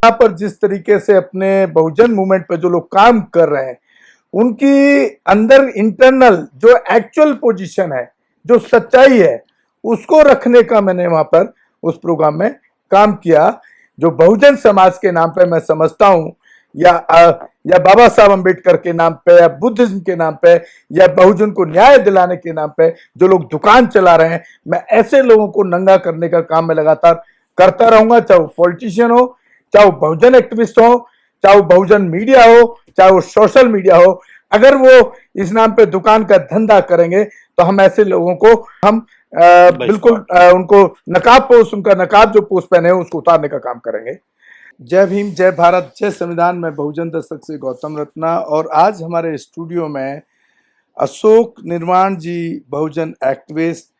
यहाँ पर जिस तरीके से अपने बहुजन मूवमेंट पर जो लोग काम कर रहे हैं, उनकी अंदर इंटरनल जो एक्चुअल पोजीशन है, जो सच्चाई है, उसको रखने का मैंने वहां पर उस प्रोग्राम में काम किया। जो बहुजन समाज के नाम पे मैं समझता हूं, या बाबा साहब अंबेडकर के नाम पे, या बुद्धिज्म के नाम पे, या बहुजन को न्याय दिलाने के नाम पे जो लोग दुकान चला रहे हैं, मैं ऐसे लोगों को नंगा करने का काम मैं लगातार करता रहूंगा। चाहे वो पॉलिटिशियन हो, चाहे वो बहुजन एक्टिविस्ट हो, चाहे वो बहुजन मीडिया हो, चाहे वो सोशल मीडिया हो, अगर वो इस नाम पे दुकान का धंधा करेंगे तो हम ऐसे लोगों को हम बिल्कुल उनको नकाबपोश, उनका नकाब जो पोस्ट पहने हैं उसको उतारने का काम करेंगे। जय भीम, जय भारत, जय संविधान। मैं बहुजन दस्तक से गौतम रत्ना, और आज हमारे स्टूडियो में अशोक निर्वाण जी, बहुजन एक्टिविस्ट,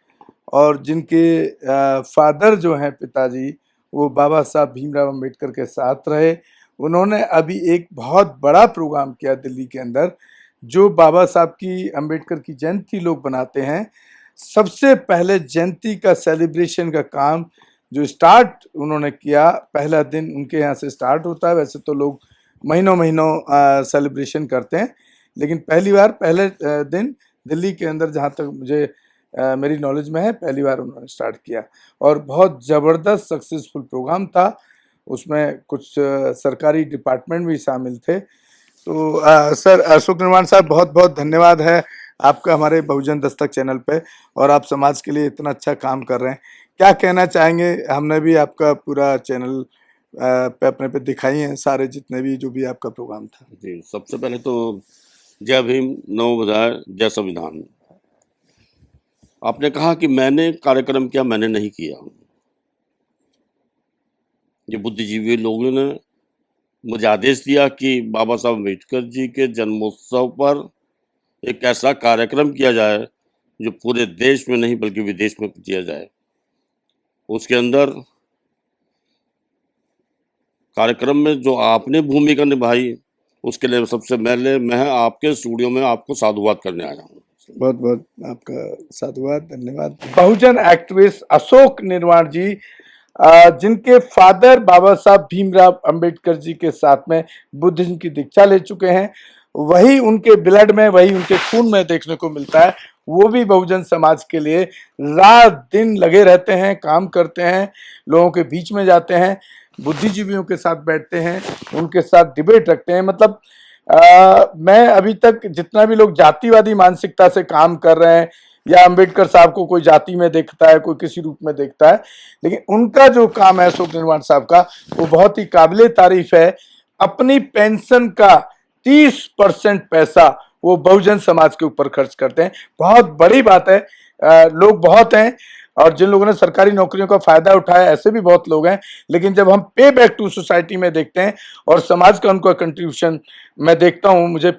और जिनके फादर जो हैं, पिताजी, वो बाबा साहब भीमराव अंबेडकर के साथ रहे। उन्होंने अभी एक बहुत बड़ा प्रोग्राम किया दिल्ली के अंदर, जो बाबा साहब की, अंबेडकर की जयंती लोग बनाते हैं। सबसे पहले जयंती का सेलिब्रेशन का काम जो स्टार्ट उन्होंने किया, पहला दिन उनके यहाँ से स्टार्ट होता है। वैसे तो लोग महीनों महीनों सेलिब्रेशन करते हैं, लेकिन पहली बार पहले दिन दिल्ली के अंदर, जहाँ तक मुझे मेरी नॉलेज में है, पहली बार उन्होंने स्टार्ट किया, और बहुत ज़बरदस्त सक्सेसफुल प्रोग्राम था। उसमें कुछ सरकारी डिपार्टमेंट भी शामिल थे। तो सर अशोक निर्वाण साहब, बहुत बहुत धन्यवाद है आपका हमारे बहुजन दस्तक चैनल पे, और आप समाज के लिए इतना अच्छा काम कर रहे हैं। क्या कहना चाहेंगे? हमने भी आपका पूरा चैनल पे अपने पे दिखाई है सारे जितने भी जो भी आपका प्रोग्राम था। जी, सबसे पहले तो जय भीम, नमो बुद्धाय, जय संविधान। आपने कहा कि मैंने कार्यक्रम किया, मैंने नहीं किया। ये बुद्धिजीवी लोगों ने मुझे आदेश दिया कि बाबा साहब अम्बेडकर जी के जन्मोत्सव पर एक ऐसा कार्यक्रम किया जाए जो पूरे देश में नहीं बल्कि विदेश में किया जाए। उसके अंदर कार्यक्रम में जो आपने भूमिका निभाई, उसके लिए सबसे पहले मैं आपके स्टूडियो में आपको साधुवाद करने आया हूँ। बहुत बहुत आपका साधुवाद, धन्यवाद। बहुजन एक्टिविस्ट अशोक निर्वाण जी, जिनके फादर बाबा साहब भीमराव अंबेडकर जी के साथ में बुद्धिज्म की दीक्षा ले चुके हैं, वही उनके ब्लड में, वही उनके खून में देखने को मिलता है। वो भी बहुजन समाज के लिए रात दिन लगे रहते हैं, काम करते हैं, लोगों के बीच में जाते हैं, बुद्धिजीवियों के साथ बैठते हैं, उनके साथ डिबेट रखते हैं। मतलब मैं अभी तक जितना भी लोग जातिवादी मानसिकता से काम कर रहे हैं, या अंबेडकर साहब को कोई जाति में देखता है, कोई किसी रूप में देखता है, लेकिन उनका जो काम है अशोक निर्वाण साहब का, वो बहुत ही काबिले तारीफ है। अपनी पेंशन का 30% पैसा वो बहुजन समाज के ऊपर खर्च करते हैं। बहुत बड़ी बात है। लोग बहुत हैं, और जिन लोगों ने सरकारी नौकरियों का फायदा उठाया, ऐसे भी बहुत लोग हैं, लेकिन जब हम पे बैक टू सोसाइटी में देखते हैं और समाज का उनका कंट्रीब्यूशन मैं देखता हूं, मुझे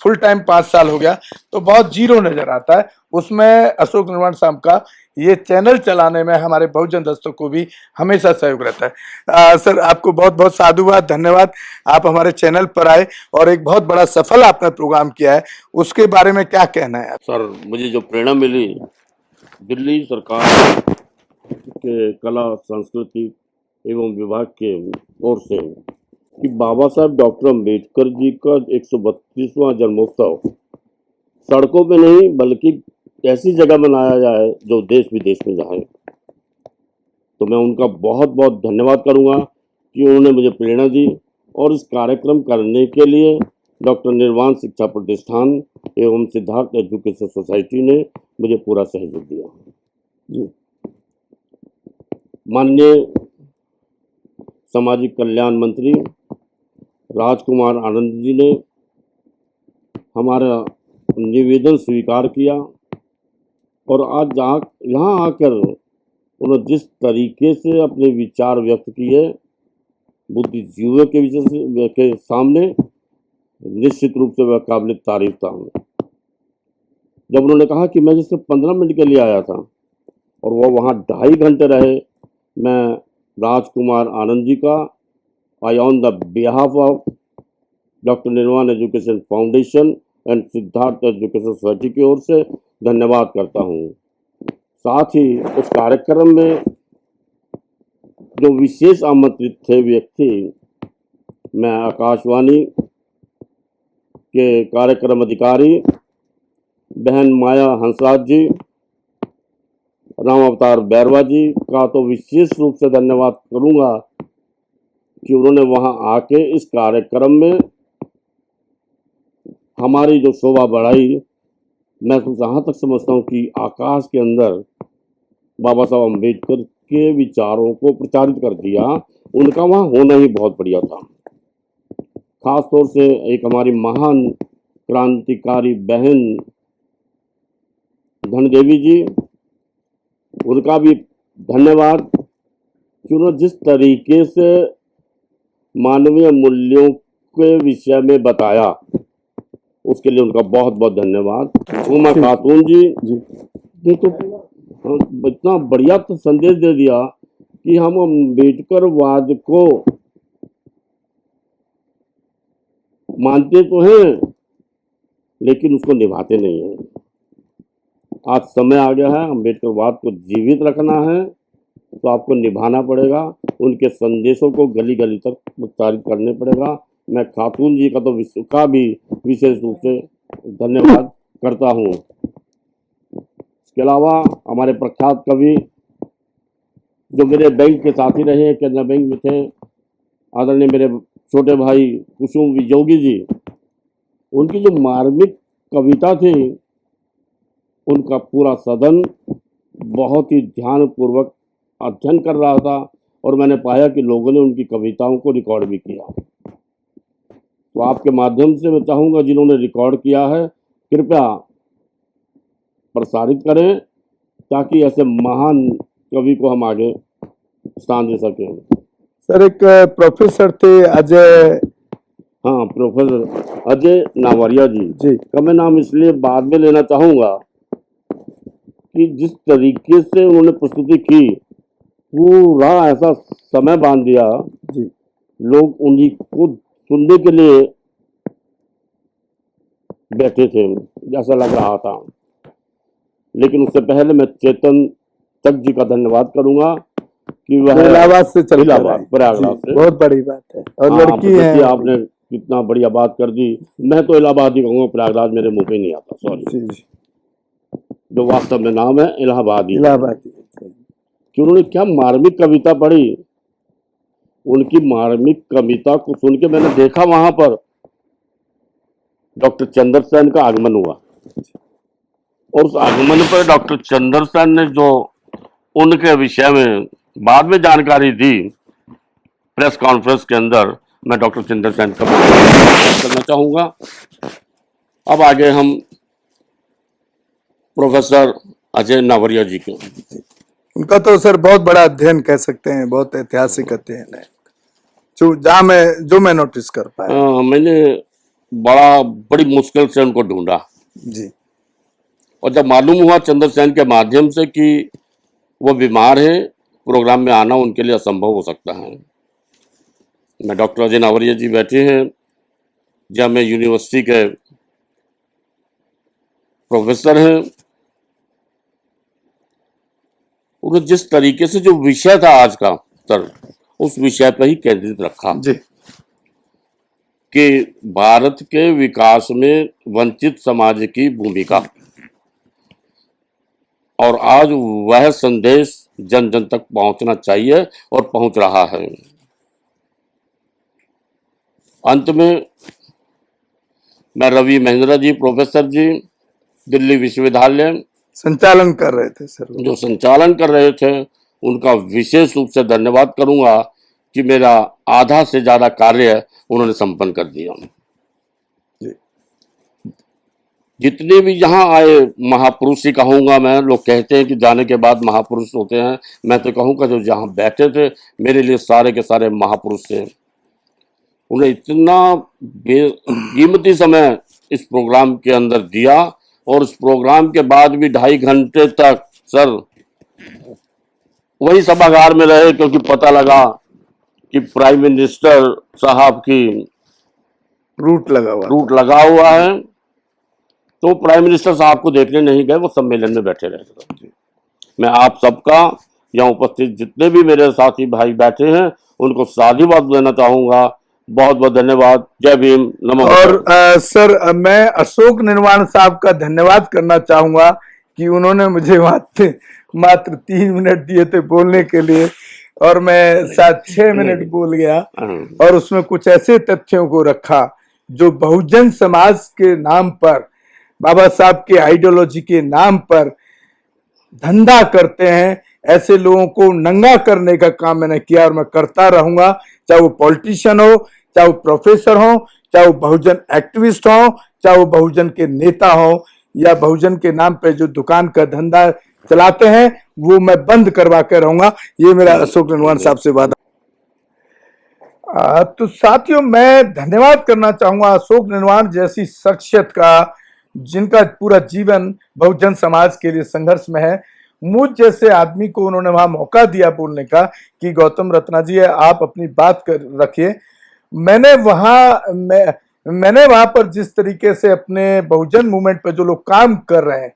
फुल टाइम 5 साल हो गया, तो बहुत जीरो नजर आता है। उसमें अशोक निर्वाण साहब का ये चैनल चलाने में हमारे बहुजन दस्तक को भी हमेशा सहयोग रहता है। सर आपको बहुत बहुत साधुवाद, धन्यवाद। आप हमारे चैनल पर आए और एक बहुत बड़ा सफल आपने प्रोग्राम किया है, उसके बारे में क्या कहना है? सर, मुझे जो प्रेरणा मिली दिल्ली सरकार के कला संस्कृति एवं विभाग के ओर से कि बाबा साहब डॉक्टर अम्बेडकर जी का 132वां जन्मोत्सव सड़कों पे नहीं बल्कि ऐसी जगह मनाया जाए जो देश विदेश में जाए, तो मैं उनका बहुत बहुत धन्यवाद करूंगा कि उन्होंने मुझे प्रेरणा दी, और इस कार्यक्रम करने के लिए डॉक्टर निर्वाण शिक्षा प्रतिष्ठान एवं सिद्धार्थ एजुकेशन सोसाइटी ने मुझे पूरा सहयोग दिया जी। माननीय सामाजिक कल्याण मंत्री राजकुमार आनंद जी ने हमारा निवेदन स्वीकार किया, और आज यहाँ आकर उन्होंने जिस तरीके से अपने विचार व्यक्त किए बुद्धिजीवियों के सामने, निश्चित रूप से वह काबिल तारीफ था। जब उन्होंने कहा कि मैं जिससे 15 मिनट के लिए आया था और वो वहाँ 2.5 घंटे रहे, मैं राजकुमार आनंद जी का I on the behalf of doctor Nirvan education foundation and Siddharth education society की ओर से धन्यवाद करता हूँ। साथ ही उस कार्यक्रम में जो विशेष आमंत्रित थे व्यक्ति मैं आकाशवाणी के कार्यक्रम अधिकारी बहन माया हंसराज जी, राम अवतार बैरवा जी का तो विशेष रूप से धन्यवाद करूंगा कि उन्होंने वहां आके इस कार्यक्रम में हमारी जो शोभा बढ़ाई। मैं तो जहाँ तक समझता हूँ कि आकाश के अंदर बाबा साहब अम्बेडकर के विचारों को प्रचारित कर दिया। उनका वहाँ होना ही बहुत बढ़िया था। खास तौर से एक हमारी महान क्रांतिकारी बहन धनदेवी जी, उनका भी धन्यवाद कि उन्होंने जिस तरीके से मानवीय मूल्यों के विषय में बताया, उसके लिए उनका बहुत बहुत धन्यवाद। उमा खातून जी ये तो इतना बढ़िया तो संदेश दे दिया कि हम अम्बेडकरवाद को मानते तो हैं लेकिन उसको निभाते नहीं हैं। आज समय आ गया है, अम्बेडकरवाद को जीवित रखना है तो आपको निभाना पड़ेगा, उनके संदेशों को गली गली तक प्रचारित करने पड़ेगा। मैं खातून जी का तो भी विशेष रूप से धन्यवाद करता हूँ। इसके अलावा हमारे प्रख्यात कवि जो मेरे बैंक के साथी रहे, केनरा बैंक में थे, आदरणीय मेरे छोटे भाई कुसुम विजोगी जी, उनकी जो मार्मिक कविता थी, उनका पूरा सदन बहुत ही ध्यानपूर्वक अध्ययन कर रहा था और मैंने पाया कि लोगों ने उनकी कविताओं को रिकॉर्ड भी किया। तो आपके माध्यम से मैं चाहूँगा जिन्होंने रिकॉर्ड किया है कृपया प्रसारित करें ताकि ऐसे महान कवि को हम आगे स्थान दे सकें। सर एक प्रोफेसर थे अजय, हाँ, प्रोफेसर अजय नावरिया जी का मैं नाम इसलिए बाद में लेना चाहूँगा कि जिस तरीके से उन्होंने प्रस्तुति की, पूरा ऐसा समय बांध दिया जी, लोग उन्हीं को सुनने के लिए बैठे थे, जैसा लग रहा था। लेकिन उससे पहले मैं चेतन चक जी का धन्यवाद करूंगा कि वह इलाहाबाद से चल प्रयागराज से, बहुत बड़ी बात है। और लड़की है, आपने कितना बढ़िया बात कर दी। मैं तो इलाहाबाद ही कहूँगा, प्रयागराज मेरे मुंह पे नहीं आता, सॉरी। जो वास्तव में नाम है इलाहाबादी कि उन्होंने क्या मार्मिक कविता पढ़ी। उनकी मार्मिक कविता को सुन के मैंने देखा वहां पर डॉक्टर चंद्र सेन का आगमन हुआ और उस आगमन पर डॉक्टर चंद्र सेन ने जो उनके विषय में बाद में जानकारी दी प्रेस कॉन्फ्रेंस के अंदर, मैं डॉक्टर चंद्र सेन का करना चाहूंगा। अब आगे हम प्रोफेसर अजय नावरिया जी के, उनका तो सर बहुत बड़ा अध्ययन कह सकते हैं, बहुत ऐतिहासिक अध्ययन है जो मैं नोटिस कर पाया। मैंने बड़ी मुश्किल से उनको ढूंढा जी, और जब मालूम हुआ चंद्र सेन के माध्यम से कि वो बीमार है, प्रोग्राम में आना उनके लिए असंभव हो सकता है। मैं डॉक्टर अजय नावरिया जी बैठे हैं, जब मैं यूनिवर्सिटी के प्रोफेसर हैं, उन्होंने जिस तरीके से जो विषय था आज का सर, उस विषय पर ही केंद्रित रखा जी, कि भारत के विकास में वंचित समाज की भूमिका, और आज वह संदेश जन जन तक पहुंचना चाहिए और पहुंच रहा है। अंत में मैं रवि महेंद्र जी, प्रोफेसर जी, दिल्ली विश्वविद्यालय संचालन कर रहे थे सर, जो संचालन कर रहे थे, उनका विशेष रूप से धन्यवाद करूंगा कि मेरा आधा से ज्यादा कार्य उन्होंने संपन्न कर दिया। जितने भी यहाँ आए महापुरुष ही कहूँगा मैं, लोग कहते हैं कि जाने के बाद महापुरुष होते हैं, मैं तो कहूँगा जो जहाँ बैठे थे मेरे लिए सारे के सारे महापुरुष थे। उन्हें इतना कीमती समय इस प्रोग्राम के अंदर दिया और उस प्रोग्राम के बाद भी 2.5 घंटे तक सर वही सभागार में रहे, क्योंकि पता लगा कि प्राइम मिनिस्टर साहब की रूट लगा हुआ है, तो प्राइम मिनिस्टर साहब को देखने नहीं गए, वो सम्मेलन में बैठे रहे। मैं आप सबका यहाँ उपस्थित जितने भी मेरे साथी भाई बैठे हैं उनको साधुवाद देना चाहूँगा बहुत बहुत धन्यवाद। जय भीम, नमो और बुद्धाय। सर मैं अशोक निर्वाण साहब का धन्यवाद करना चाहूंगा कि उन्होंने मुझे मात्र 3 मिनट दिए थे बोलने के लिए और मैं शायद 6 मिनट बोल गया और उसमें कुछ ऐसे तथ्यों को रखा जो बहुजन समाज के नाम पर, बाबा साहब के आइडियोलॉजी के नाम पर धंधा करते हैं। ऐसे लोगों को नंगा करने का काम मैंने किया और मैं करता रहूंगा, चाहे वो पॉलिटिशियन हो, चाहे वो प्रोफेसर हो, चाहे वो बहुजन एक्टिविस्ट हो, चाहे वो बहुजन के नेता हो, या बहुजन के नाम पे जो दुकान का धंधा चलाते हैं वो मैं बंद करवा के रहूंगा। ये मेरा अशोक निर्वाण साहब से वादा। तो साथियों मैं धन्यवाद करना चाहूंगा अशोक निर्वाण जैसी शख्सियत का, जिनका पूरा जीवन बहुजन समाज के लिए संघर्ष में है। मुझ जैसे आदमी को उन्होंने वहां मौका दिया बोलने का कि गौतम रत्ना जी आप अपनी बात कर रखिए। मैंने वहां पर जिस तरीके से अपने बहुजन मूवमेंट पर जो लोग काम कर रहे हैं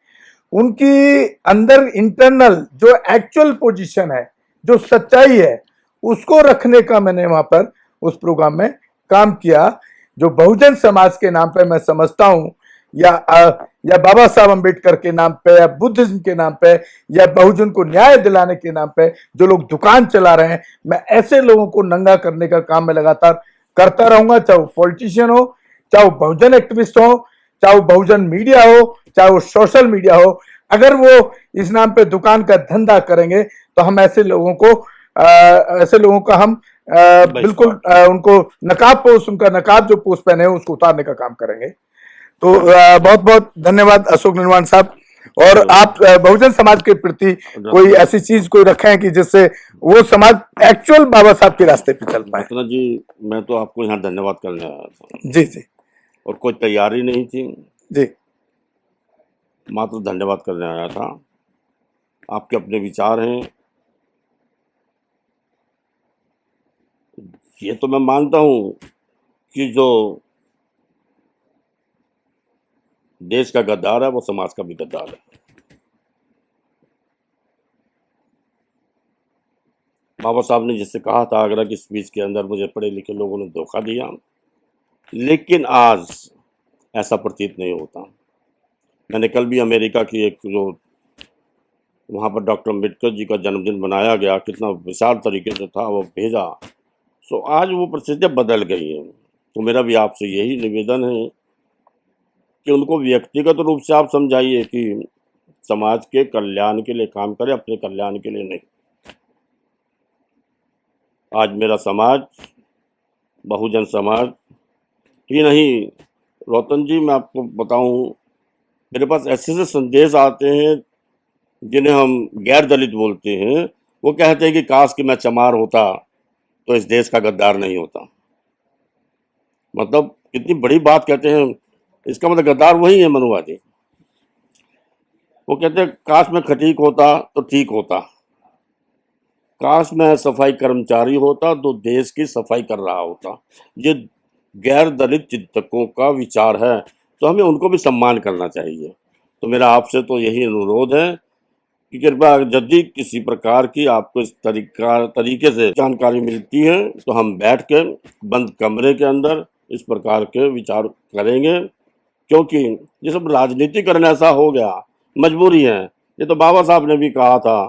उनकी अंदर इंटरनल जो एक्चुअल पोजीशन है, जो सच्चाई है, उसको रखने का मैंने वहां पर उस प्रोग्राम में काम किया। जो बहुजन समाज के नाम पे मैं समझता हूं या बाबा साहब अम्बेडकर के नाम पे या बुद्धिज्म के नाम पे या बहुजन को न्याय दिलाने के नाम पे जो लोग दुकान चला रहे हैं, मैं ऐसे लोगों को नंगा करने का काम मैं लगातार करता रहूंगा, चाहे वो पॉलिटिशियन हो, चाहे वो बहुजन एक्टिविस्ट हो, चाहे वो बहुजन मीडिया हो, चाहे वो सोशल मीडिया हो। अगर वो इस नाम पे दुकान का धंधा करेंगे तो हम ऐसे लोगों का हम बिल्कुल उनको नकाबपोश, उनका नकाब जो पोस्ट पहने हैं उसको उतारने का काम करेंगे। तो बहुत बहुत धन्यवाद अशोक निर्वाण साहब। और आप बहुजन समाज के प्रति कोई ऐसी चीज कोई रखे हैं कि जिससे वो समाज एक्चुअल बाबा साहब के रास्ते पे चल पाए। रत्ना जी, मैं तो आपको यहाँ धन्यवाद करने आया था। जी जी। और कोई तैयारी नहीं थी जी। मात्र धन्यवाद करने आया था। आपके अपने विचार हैं, ये तो मैं मानता हूँ कि जो देश का गद्दार है वो समाज का भी गद्दार है। बाबा साहब ने जिससे कहा था आगरा की स्पीच के अंदर, मुझे पढ़े लिखे लोगों ने धोखा दिया, लेकिन आज ऐसा प्रतीत नहीं होता। मैंने कल भी अमेरिका की एक जो वहाँ पर डॉक्टर अम्बेडकर जी का जन्मदिन मनाया गया, कितना विशाल तरीके से था, वो भेजा। सो आज वो परिस्थितियाँ बदल गई हैं। तो मेरा भी आपसे यही निवेदन है कि उनको व्यक्तिगत रूप से आप समझाइए कि समाज के कल्याण के लिए काम करें, अपने कल्याण के लिए नहीं। आज मेरा समाज, बहुजन समाज ही नहीं, रोतन जी मैं आपको बताऊं, मेरे पास ऐसे ऐसे संदेश आते हैं जिन्हें हम गैर दलित बोलते हैं। वो कहते हैं कि काश कि मैं चमार होता तो इस देश का गद्दार नहीं होता। मतलब कितनी बड़ी बात कहते हैं। इसका मतलब गद्दार वही है मनुवादी। वो कहते हैं काश मैं खटीक होता तो ठीक होता, काश मैं सफाई कर्मचारी होता तो देश की सफाई कर रहा होता। ये गैर दलित चिंतकों का विचार है, तो हमें उनको भी सम्मान करना चाहिए। तो मेरा आपसे तो यही अनुरोध है कि कृपया यदि किसी प्रकार की आपको इस तरीके से जानकारी मिलती है तो हम बैठ के बंद कमरे के अंदर इस प्रकार के विचार करेंगे, क्योंकि ये सब राजनीतिकरण ऐसा हो गया, मजबूरी है। ये तो बाबा साहब ने भी कहा था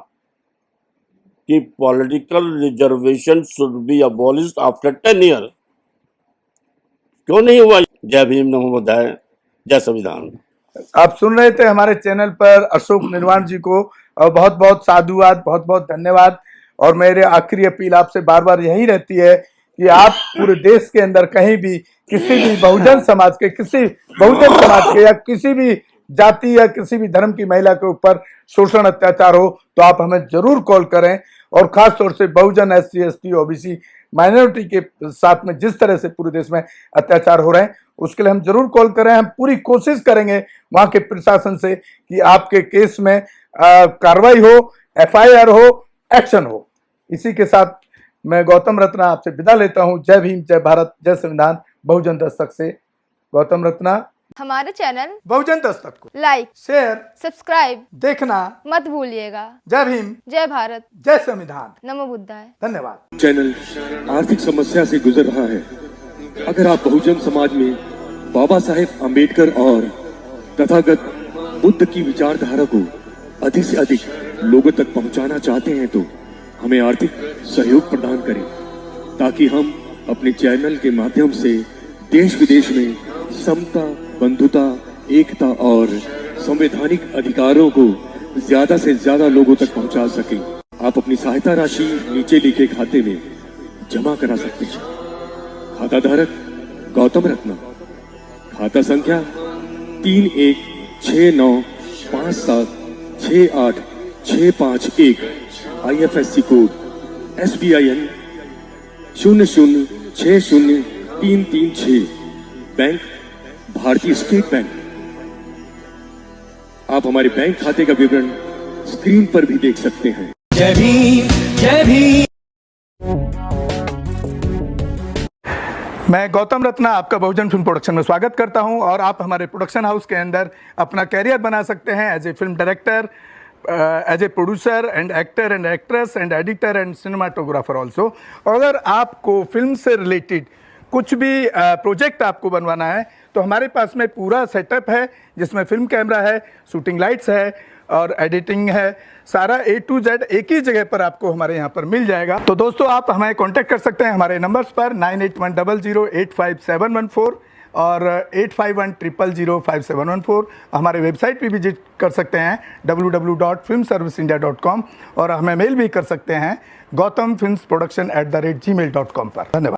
कि political reservation should be abolished after 10 year. क्यों नहीं हुआ? जय भीम, नमो बुद्धाय, जय संविधान। आप सुन रहे थे हमारे चैनल पर अशोक निर्वाण जी को, और बहुत बहुत साधुवाद, बहुत बहुत धन्यवाद। और मेरे आखिरी अपील आपसे बार बार यही रहती है कि आप पूरे देश के अंदर कहीं भी किसी भी बहुजन समाज के, या किसी भी जाति या किसी भी धर्म की महिला के ऊपर शोषण अत्याचार हो तो आप हमें जरूर कॉल करें। और खास तौर से बहुजन, SC ST OBC माइनॉरिटी के साथ में जिस तरह से पूरे देश में अत्याचार हो रहे हैं उसके लिए हम जरूर कॉल करें। हम पूरी कोशिश करेंगे वहां के प्रशासन से कि आपके केस में कार्रवाई हो, FIR हो, एक्शन हो। इसी के साथ मैं गौतम रत्ना आपसे विदा लेता हूं। जय भीम, जय भारत, जय संविधान। बहुजन दस्तक से गौतम रत्ना। हमारे चैनल बहुजन दस्तक को लाइक, शेयर, सब्सक्राइब देखना मत भूलिएगा। जय भीम, जय भारत, जय संविधान। नमो बुद्धाय। धन्यवाद। चैनल आर्थिक समस्या से गुजर रहा है, अगर आप बहुजन समाज में बाबा साहेब अम्बेडकर और तथागत बुद्ध की विचारधारा को अधिक से अधिक लोगों तक पहुंचाना चाहते हैं तो हमें आर्थिक सहयोग प्रदान करें, ताकि हम अपने चैनल के माध्यम से देश विदेश में समता, बंधुता, एकता और संवैधानिक अधिकारों को ज्यादा से ज्यादा लोगों तक पहुंचा सकें। आप अपनी सहायता राशि नीचे लिखे खाते में जमा करा सकते हैं। खाता धारक गौतम रत्ना, खाता संख्या 3169576865 IFSC कोड SBIN 0060336, बैंक भारतीय स्टेट बैंक। आप हमारे बैंक खाते का विवरण स्क्रीन पर भी देख सकते हैं। जय भीम, जय भीम। मैं गौतम रत्ना आपका बहुजन फिल्म प्रोडक्शन में स्वागत करता हूं और आप हमारे प्रोडक्शन हाउस के अंदर अपना कैरियर बना सकते हैं as a film director, as a producer and actor and actress and editor and cinematographer also. अगर आपको फिल्म से रिलेटेड कुछ भी प्रोजेक्ट आपको बनवाना है तो हमारे पास में पूरा सेटअप है, जिसमें फिल्म कैमरा है, शूटिंग लाइट्स है और एडिटिंग है। सारा A to Z एक ही जगह पर आपको हमारे यहाँ पर मिल जाएगा। तो दोस्तों आप हमें कांटेक्ट कर सकते हैं हमारे नंबर्स पर 9810085714 और 8510005714। हमारे वेबसाइट पे विजिट कर सकते हैं www.filmserviceindia.com और हमें मेल भी कर सकते हैं gautamfilmsproduction@gmail.com पर। धन्यवाद।